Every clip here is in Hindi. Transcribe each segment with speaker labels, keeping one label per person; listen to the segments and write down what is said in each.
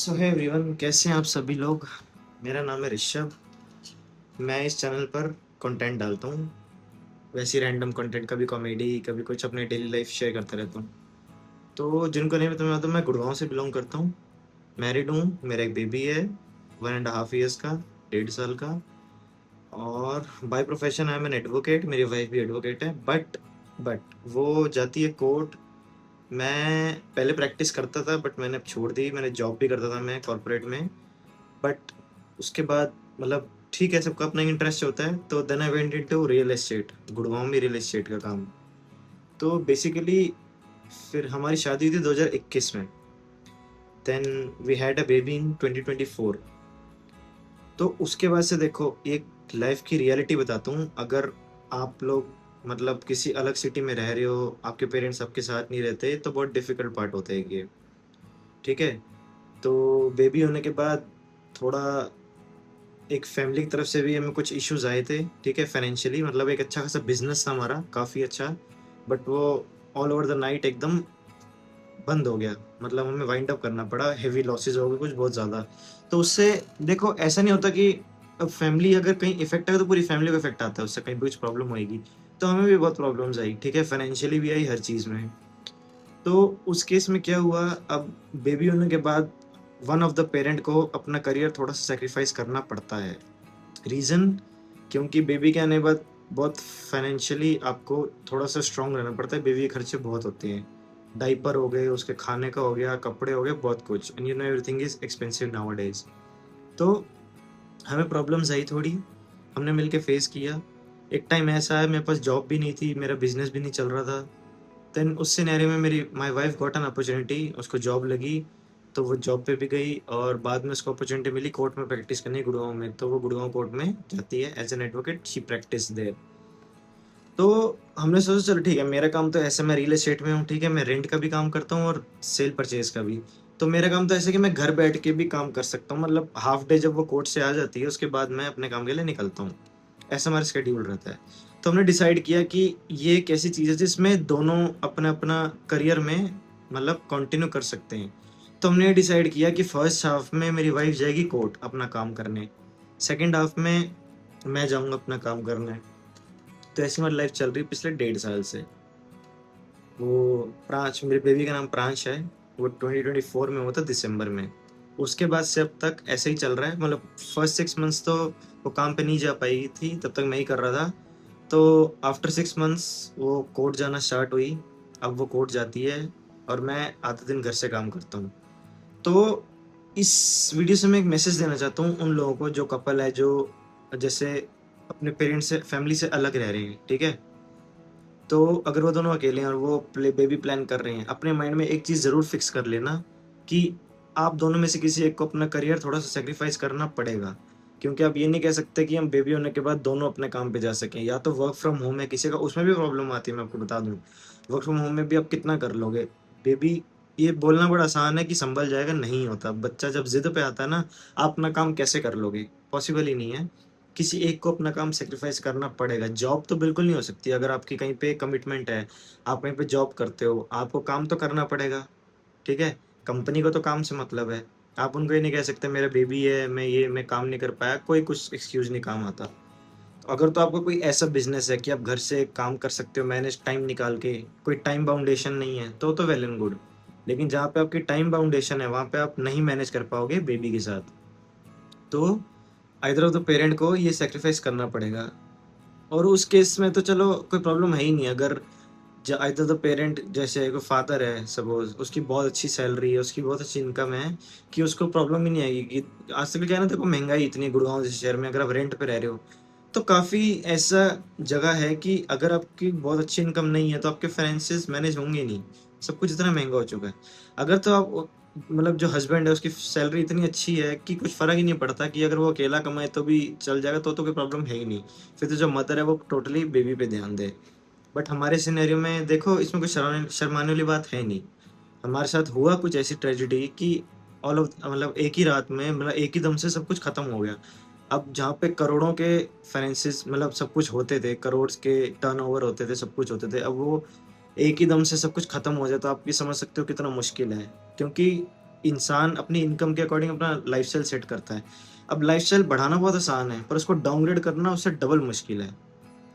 Speaker 1: सो है एवरीवन, कैसे हैं आप सभी लोग। मेरा नाम है ऋषभ। मैं इस चैनल पर कंटेंट डालता हूँ, वैसी रैंडम कंटेंट, कभी कॉमेडी, कभी कुछ अपने डेली लाइफ शेयर करता रहता हूँ। तो जिनको नहीं पता, मैं गुड़गांव से बिलोंग करता हूँ। मैरिड हूँ, मेरा एक बेबी है 1.5 ईयर्स का, 1.5 साल का। और by profession I am an advocate, मेरी वाइफ भी एडवोकेट है। बट वो जाती है कोर्ट। मैं पहले प्रैक्टिस करता था, बट मैंने अब छोड़ दी। मैंने जॉब भी करता था मैं कॉर्पोरेट में। बट उसके बाद मतलब ठीक है, सबका अपना इंटरेस्ट होता है। तो then I went into real estate, Gurgaon में रियल एस्टेट का काम। तो बेसिकली फिर हमारी शादी हुई थी 2021 में। Then we had a baby in 2024। तो उसके बाद से देखो, एक लाइफ की रियलिटी बताता हूँ। अगर आप लोग मतलब किसी अलग सिटी में रह रहे हो, आपके पेरेंट्स आपके साथ नहीं रहते, तो बहुत डिफिकल्ट पार्ट होता है ये। ठीक है। तो बेबी होने के बाद थोड़ा एक फैमिली की तरफ से भी हमें कुछ इश्यूज आए थे। ठीक है, फाइनेंशियली मतलब एक अच्छा खासा बिजनेस था हमारा, काफ़ी अच्छा। बट वो ऑल ओवर द नाइट एकदम बंद हो गया। मतलब हमें वाइंड अप करना पड़ा, हेवी लॉसेस हो गए कुछ बहुत ज़्यादा। तो उससे देखो, ऐसा नहीं होता कि अब फैमिली अगर कहीं इफेक्ट आएगा तो पूरी फैमिली को इफेक्ट आता है, उससे कहीं भी कुछ प्रॉब्लम होएगी। तो हमें भी बहुत प्रॉब्लम्स आई, ठीक है, फाइनेंशियली भी आई, हर चीज़ में। तो उस केस में क्या हुआ, अब बेबी होने के बाद वन ऑफ द पेरेंट को अपना करियर थोड़ा सा सेक्रीफाइस करना पड़ता है। रीज़न, क्योंकि बेबी के आने के बाद बहुत फाइनेंशियली आपको थोड़ा-सा स्ट्रॉन्ग रहना पड़ता है, बेबी के खर्चे बहुत होते हैं। डायपर हो गए, उसके खाने का हो गया, कपड़े हो गए, बहुत कुछ, and you know everything is expensive nowadays. तो हमें प्रॉब्लम्स आई थोड़ी, हमने मिलके फेस किया। एक टाइम ऐसा है, मेरे पास जॉब भी नहीं थी, मेरा बिज़नेस भी नहीं चल रहा था। देन उस सिनेरियो में मेरी my wife got an opportunity, उसको जॉब लगी। तो वो जॉब पे भी गई और बाद में उसको अपॉर्च्युनिटी मिली कोर्ट में प्रैक्टिस करने गुड़गाँव में। तो वो गुड़गाँव कोर्ट में जाती है as an advocate, she practice there. तो हमने सोचा चलो ठीक है, मेरा काम तो ऐसे, मैं रियल एस्टेट में हूँ, ठीक है, मैं रेंट का भी काम करता हूँ और सेल परचेज़ का भी। तो मेरा काम तो ऐसे है कि मैं घर बैठ के भी काम कर सकता हूँ, मतलब हाल्फ डे जब वो कोर्ट से आ जाती है, उसके बाद मैं अपने काम के लिए निकलता हूँ। ऐसा हमारा शेड्यूल रहता है। तो हमने डिसाइड किया कि ये एक ऐसी चीज़ है जिसमें दोनों अपना-अपना करियर में मतलब कंटिन्यू कर सकते हैं। तो हमने ये डिसाइड किया कि फर्स्ट हाल्फ में मेरी वाइफ़ जाएगी कोर्ट अपना काम करने, सेकंड हाल्फ में मैं जाऊँगा अपना काम करने। तो ऐसी हमारी लाइफ़ चल रही है पिछले 1.5 साल से। वो प्रांश, मेरे बेबी का नाम प्रांश है। वो 2024 में हुआ था दिसंबर में। उसके बाद से अब तक ऐसे ही चल रहा है, मतलब फर्स्ट 6 मंथ्स तो वो काम पे नहीं जा पाई थी, तब तक मैं ही कर रहा था। तो आफ्टर 6 मंथ्स वो कोर्ट जाना स्टार्ट हुई। अब वो कोर्ट जाती है और मैं आधे दिन घर से काम करता हूँ। तो इस वीडियो से मैं एक मैसेज देना चाहता हूँ उन लोगों को, जो कपल है, जो जैसे अपने पेरेंट्स से, फैमिली से अलग रह रहे हैं, ठीक है? तो अगर वो दोनों अकेले हैं और वो बेबी प्लान कर रहे हैं, अपने माइंड में एक चीज़ ज़रूर फिक्स कर लेना कि आप दोनों में से किसी एक को अपना करियर थोड़ा-सा सैक्रिफाइस करना पड़ेगा। क्योंकि आप ये नहीं कह सकते कि हम बेबी होने के बाद दोनों अपने काम पे जा सकें। या तो वर्क फ्रॉम होम है किसी का, उसमें भी प्रॉब्लम आती है, मैं आपको बता दूँ। वर्क फ्रॉम होम में भी आप कितना कर लोगे? बेबी, ये बोलना बड़ा आसान है कि सँभल जाएगा, नहीं होता। बच्चा जब ज़िद पे आता है ना, आप अपना काम कैसे कर लोगे? पॉसिबल ही नहीं है। किसी एक को अपना काम सैक्रिफाइस करना पड़ेगा। जॉब तो बिल्कुल नहीं हो सकती, अगर आपकी कहीं पे कमिटमेंट है, आप कहीं पे जॉब करते हो, आपको काम तो करना पड़ेगा, ठीक है? कंपनी को तो काम से मतलब है। आप उनको ये नहीं कह सकते मेरा बेबी है, मैं काम नहीं कर पाया, कोई कुछ एक्सक्यूज़ नहीं काम आता। तो अगर तो आपका कोई ऐसा बिज़नेस है कि आप घर से काम कर सकते हो मैनेज टाइम निकाल के, कोई टाइम बाउंडेशन नहीं है, तो वेल एंड गुड। लेकिन जहाँ पे आपकी टाइम बाउंडेशन है, वहाँ पे आप नहीं मैनेज कर पाओगे बेबी के साथ। तो आइदर ऑफ द पेरेंट को ये सैक्रिफाइस करना पड़ेगा। और उस केस में तो चलो कोई प्रॉब्लम है ही नहीं, अगर आइदर द पेरेंट, जैसे कोई फादर है सपोज़, उसकी बहुत अच्छी सैलरी है, उसकी बहुत अच्छी इनकम है, कि उसको प्रॉब्लम ही नहीं आएगी। कि आजकल क्या है ना, देखो महँगाई इतनी है गुड़गाँव जैसे शहर में, अगर आप रेंट पे रह रहे हो, तो काफ़ी ऐसा जगह है कि अगर आपकी बहुत अच्छी इनकम नहीं है, तो आपके फाइनेंसेस मैनेज होंगे नहीं। सब कुछ इतना महँगा हो चुका है। अगर तो आप मतलब जो हस्बैंड है उसकी सैलरी इतनी अच्छी है कि कुछ फ़र्क ही नहीं पड़ता, कि अगर वो अकेला कमाए तो भी चल जाएगा, तो कोई प्रॉब्लम है ही नहीं। फिर तो जो मदर है वो टोटली बेबी पे ध्यान दे। बट हमारे सिनेरियो में देखो, इसमें कुछ शर्माने वाली बात है नहीं। हमारे साथ हुआ कुछ ऐसी ट्रेजेडी कि ऑल ऑफ मतलब एक ही रात में, मतलब एक ही दम से सब कुछ खत्म हो गया। अब जहाँ पे करोड़ों के फाइनेंसेस, मतलब सब कुछ होते थे, करोड़ के टर्नओवर होते थे, सब कुछ होते थे। अब वो एक ही दम से सब कुछ खत्म हो जाए, तो आप ये समझ सकते हो कितना मुश्किल है। क्योंकि इंसान अपनी इनकम के अकॉर्डिंग अपना लाइफ़स्टाइल सेट करता है। अब लाइफ़स्टाइल बढ़ाना बहुत आसान है, पर उसको डाउनग्रेड करना उससे डबल मुश्किल है।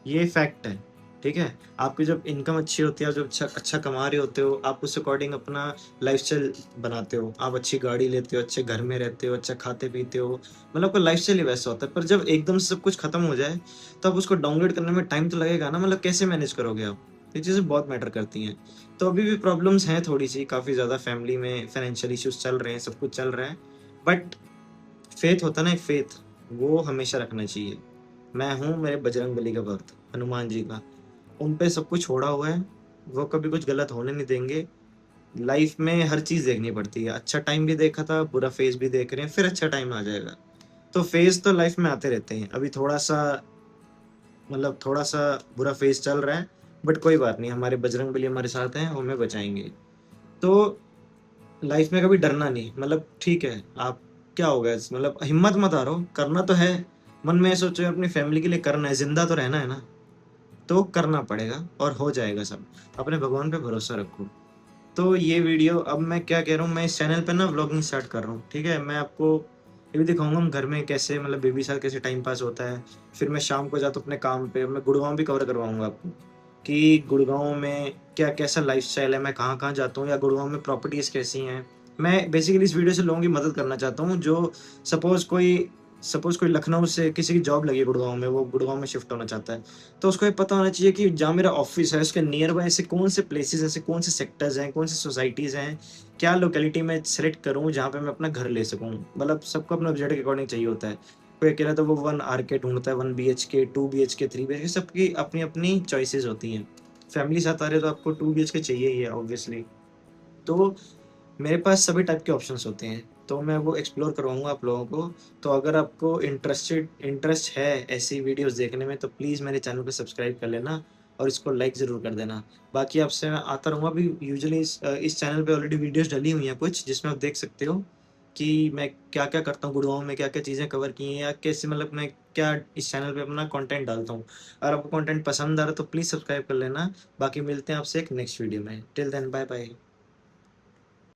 Speaker 1: ये फैक्ट है, ठीक है? आपकी जब इनकम अच्छी होती है, आप जब अच्छा अच्छा कमा रहे होते हो, आप उस अकॉर्डिंग अपना लाइफ़स्टाइल बनाते हो। आप अच्छी गाड़ी लेते हो, अच्छे घर में रहते हो, अच्छा खाते-पीते हो, मतलब आपका लाइफ़स्टाइल ही वैसा होता है। पर जब एकदम से सब कुछ खत्म हो जाए, तो आप उसको डाउनग्रेड करने में टाइम तो लगेगा ना, मतलब कैसे मैनेज करोगे आप? ये चीज़ें बहुत मैटर करती हैं। तो अभी भी प्रॉब्लम्स हैं थोड़ी-सी, काफ़ी ज़्यादा फैमिली में फाइनेंशियल इश्यूज़ चल रहे हैं, सब कुछ चल रहा है। बट फेथ होता है ना, एक फेथ, वो हमेशा रखना चाहिए। मैं हूँ मेरे बजरंगबली का भक्त, हनुमान जी का। उन पे सब कुछ छोड़ा हुआ है, वो कभी कुछ गलत होने नहीं देंगे। लाइफ में हर चीज़ देखनी पड़ती है, अच्छा टाइम भी देखा था, बुरा फेज़ भी देख रहे हैं, फिर अच्छा टाइम आ जाएगा। तो फेज़ तो लाइफ में आते रहते हैं, अभी थोड़ा-सा मतलब थोड़ा-सा बुरा फेज़ चल रहा है, बट कोई बात नहीं, हमारे बजरंगबली हमारे साथ हैं, वो हमें बचाएँगे। तो लाइफ में कभी डरना नहीं, मतलब ठीक है, आप क्या हो गया मतलब हिम्मत मत हारो, करना तो है, मन में ये सोचो अपनी फैमिली के लिए करना है, ज़िंदा तो रहना है ना, तो करना पड़ेगा और हो जाएगा सब। अपने भगवान पे भरोसा रखो। तो ये वीडियो अब मैं क्या कह रहा हूँ, मैं इस चैनल पे ना व्लॉगिंग स्टार्ट कर रहा हूँ, ठीक है? मैं आपको ये भी दिखाऊँगा हम घर में कैसे मतलब बेबी के साथ कैसे टाइम पास होता है। फिर मैं शाम को जाता हूँ अपने काम पे, मैं गुड़गाँव भी कवर करवाऊँगा आपको, कि गुड़गाँव में क्या कैसा लाइफ़स्टाइल है, मैं कहाँ-कहाँ जाता हूँ या गुड़गाँव में प्रॉपर्टीज़ कैसी हैं। मैं बेसिकली इस वीडियो से लोगों की मदद करना चाहता हूँ जो सपोज़ कोई लखनऊ से किसी की जॉब लगी है गुड़गाँव में, वो गुड़गाँव में शिफ्ट होना चाहता है। तो उसको ये पता होना चाहिए कि जहाँ मेरा ऑफ़िस है उसके नियर बाय ऐसे कौन से प्लेसेस हैं, ऐसे कौन से सेक्टर्स हैं, कौन सी सोसाइटीज़ हैं, क्या लोकेलिटी मैं सेलेक्ट करूँ जहाँ पे मैं अपना घर ले सकूँ। मतलब सबको अपना बजट के अकॉर्डिंग चाहिए होता है। कोई अकेला तो वो 1 आरके ढूँढता है, 1 बीएचके, 2 बीएचके, 3 बीएचके, सबकी अपनी-अपनी चॉइसेस होती हैं। फैमिली साथ आ रहे हो तो आपको 2 बीएचके चाहिए ही है ऑब्वियसली। तो मेरे पास सभी टाइप के ऑप्शंस होते हैं, तो मैं वो एक्सप्लोर करवाऊँगा आप लोगों को। तो अगर आपको इंटरेस्ट है ऐसी वीडियोज़ देखने में, तो प्लीज़ मेरे चैनल को सब्सक्राइब कर लेना और इसको लाइक ज़रूर कर देना। बाकी आपसे मैं आता रहूँगा, अभी यूजुअली इस चैनल पे ऑलरेडी वीडियोज़ डली हुई हैं कुछ, जिसमें आप देख सकते हो कि मैं क्या-क्या करता हूँ गुड़गाँव में, क्या-क्या चीज़ें कवर की हैं या कैसे मतलब मैं क्या इस चैनल पे अपना कंटेंट डालता हूँ। अगर आपको कंटेंट पसंद आ रहा है तो प्लीज़ सब्सक्राइब कर लेना। बाकी मिलते हैं आपसे एक नेक्स्ट वीडियो में। Till then bye bye.